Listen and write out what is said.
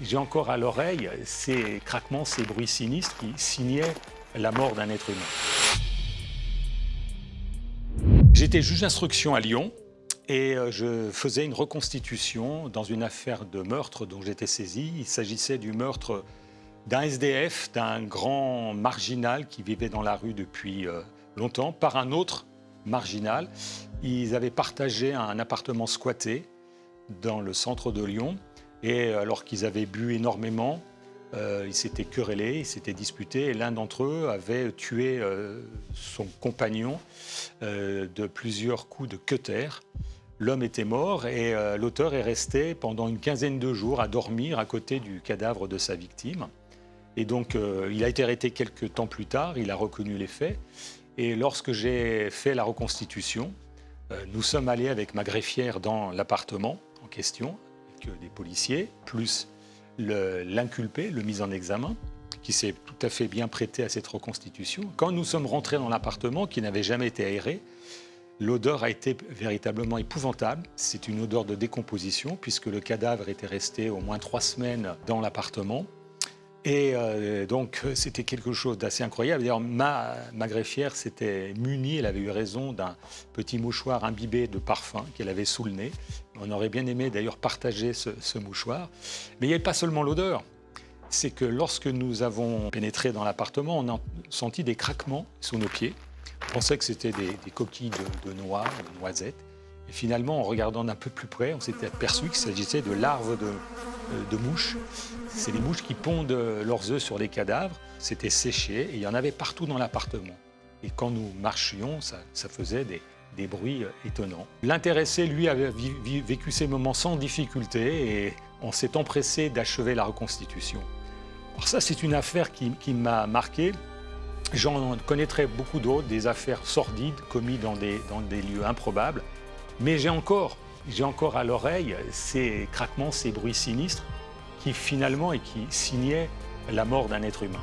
J'ai encore à l'oreille ces craquements, ces bruits sinistres qui signaient la mort d'un être humain. J'étais juge d'instruction à Lyon et je faisais une reconstitution dans une affaire de meurtre dont j'étais saisi. Il s'agissait du meurtre d'un SDF, d'un grand marginal qui vivait dans la rue depuis longtemps, par un autre marginal. Ils avaient partagé un appartement squatté dans le centre de Lyon. Et alors qu'ils avaient bu énormément, ils s'étaient querellés, ils s'étaient disputés. Et l'un d'entre eux avait tué son compagnon de plusieurs coups de cutter. L'homme était mort et l'auteur est resté pendant une quinzaine de jours à dormir à côté du cadavre de sa victime. Et donc, il a été arrêté quelques temps plus tard, il a reconnu les faits. Et lorsque j'ai fait la reconstitution, nous sommes allés avec ma greffière dans l'appartement en question, avec des policiers, plus l'inculpé, le mis en examen, qui s'est tout à fait bien prêté à cette reconstitution. Quand nous sommes rentrés dans l'appartement, qui n'avait jamais été aéré, l'odeur a été véritablement épouvantable. C'est une odeur de décomposition, puisque le cadavre était resté au moins 3 semaines dans l'appartement. Et donc, c'était quelque chose d'assez incroyable. D'ailleurs, ma greffière s'était munie, elle avait eu raison d'un petit mouchoir imbibé de parfum qu'elle avait sous le nez. On aurait bien aimé d'ailleurs partager ce mouchoir. Mais il n'y avait pas seulement l'odeur. C'est que lorsque nous avons pénétré dans l'appartement, on a senti des craquements sous nos pieds. On pensait que c'était des coquilles de noix, de noisettes. Et finalement, en regardant d'un peu plus près, on s'était aperçu qu'il s'agissait de larves de mouches. C'est les mouches qui pondent leurs œufs sur les cadavres. C'était séché et il y en avait partout dans l'appartement. Et quand nous marchions, ça faisait des bruits étonnants. L'intéressé, lui, avait vécu ces moments sans difficulté et on s'est empressé d'achever la reconstitution. Alors ça, c'est une affaire qui m'a marqué. J'en connaîtrais beaucoup d'autres, des affaires sordides commises dans des lieux improbables. Mais j'ai encore à l'oreille ces craquements, ces bruits sinistres qui finalement signaient la mort d'un être humain.